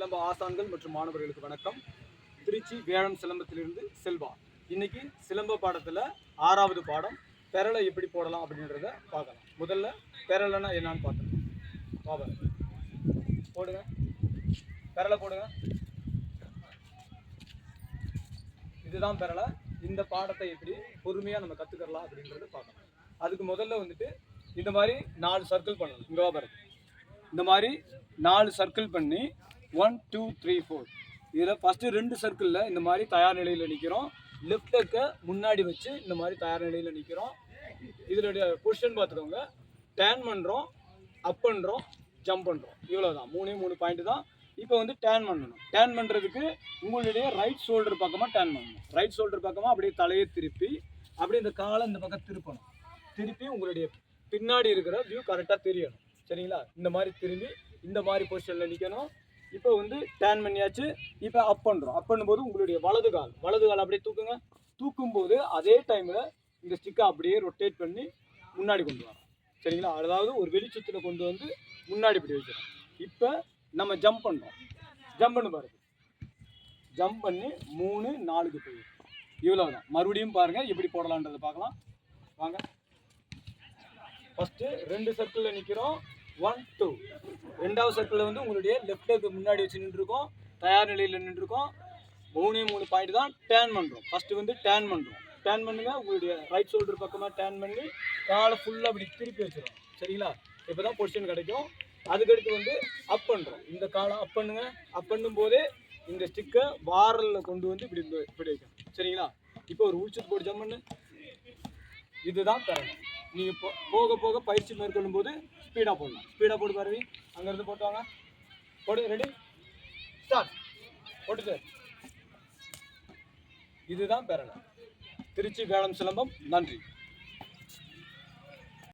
சிலம்ப ஆசான்கள் மற்றும் மாணவர்களுக்கு வணக்கம். திருச்சி வேளம் சிலம்பத்திலிருந்து செல்வா. இன்னைக்கு சிலம்ப பாடத்தில் 6வது பாடம் பெரலை எப்படி போடலாம் அப்படின்றத பார்க்கலாம். முதல்ல பெரலைன்னா என்னன்னு பார்க்கலாம். பாபா போடுங்க, பெரலை போடுங்க. இதுதான் பெரலை. இந்த பாடத்தை எப்படி பொறுமையாக நம்ம கற்றுக்கலாம் அப்படின்றத பார்க்கலாம். அதுக்கு முதல்ல வந்துட்டு இந்த மாதிரி 4 சர்க்கிள் பண்ணணும். இங்கே பாருங்க, இந்த மாதிரி 4 சர்க்கிள் பண்ணி 1 2 3 4 இதில் ஃபஸ்ட்டு 2 சர்க்கிளில் இந்த மாதிரி தயார் நிலையில் நிற்கிறோம். லெஃப்ட் லெக்கை முன்னாடி வச்சு இந்த மாதிரி தயார் நிலையில் நிற்கிறோம். இதனுடைய பொசிஷன் பார்த்துக்கோங்க. டேன் பண்ணுறோம், அப் பண்ணுறோம், ஜம்ப் பண்ணுறோம். இவ்வளோ தான், 3 பாயிண்ட் தான். இப்போ வந்து டேன் பண்ணணும். டேன் பண்ணுறதுக்கு உங்களுடைய ரைட் ஷோல்டர் பக்கமாக டேன் பண்ணணும். ரைட் ஷோல்டர் பக்கமாக அப்படியே தலையை திருப்பி அப்படியே இந்த காலை இந்த பக்கம் திருப்பணும். திருப்பி உங்களுடைய பின்னாடி இருக்கிற வியூ கரெக்டாக தெரியணும். சரிங்களா? இந்த மாதிரி திரும்பி இந்த மாதிரி பொசிஷனில் நிற்கணும். இப்போ வந்து டேன் பண்ணியாச்சு. இப்போ அப் பண்ணுறோம். அப் பண்ணும்போது உங்களுடைய வலது கால் அப்படியே தூக்குங்க. தூக்கும்போது அதே டைமில் இந்த ஸ்டிக்கை அப்படியே ரொட்டேட் பண்ணி முன்னாடி கொண்டு வரோம். சரிங்களா? அதாவது ஒரு வெளிச்சத்தில் கொண்டு வந்து முன்னாடி இப்படி வைக்கிறோம். இப்போ நம்ம ஜம்ப் பண்ணுறோம். ஜம்ப் பண்ணி பாருங்க. ஜம்ப் பண்ணி 3 4க்கு போய் இவ்வளோ தான். மறுபடியும் பாருங்கள் எப்படி போடலான்றதை பார்க்கலாம் வாங்க. ஃபஸ்ட்டு 2 சர்க்கிளில் நிற்கிறோம். 1 2. 2வது சர்க்கிளில் வந்து உங்களுடைய லெஃப்ட்டுக்கு முன்னாடி வச்சு நின்றுருக்கோம். தயார் நிலையில் நின்றுருக்கோம். 3 பாயிண்ட் தான் டேன் பண்ணுறோம். ஃபஸ்ட்டு வந்து டேன் பண்ணுறோம். டேன் பண்ணுங்கள். உங்களுடைய ரைட் ஷோல்டர் பக்கமாக டேன் பண்ணி காலை ஃபுல்லாக அப்படி திருப்பி வச்சிடும். சரிங்களா? இப்போ தான் பொசிஷன் கிடைக்கும். அதுக்கடுத்து வந்து அப் பண்ணுறோம். இந்த காலை அப் பண்ணுங்க. அப் பண்ணும்போதே இந்த ஸ்டிக்கை வாரலில் கொண்டு வந்து இப்படி வைக்கணும். சரிங்களா? இப்போ ஒரு உள்சத்து போட்டு ஜம்ப் பண்ணு. இதுதான் தரணும். நீங்கள் போக போக பயிற்சி மேற்கொள்ளும் போது ஸ்பீடாக போடலாம். ஸ்பீடாக போட்டு பாருவி. அங்கேருந்து போட்டு வாங்க. போடு. Ready, start. போட்டு சார். இதுதான் பெரலை. திருச்சி வேளம் சிலம்பம். நன்றி.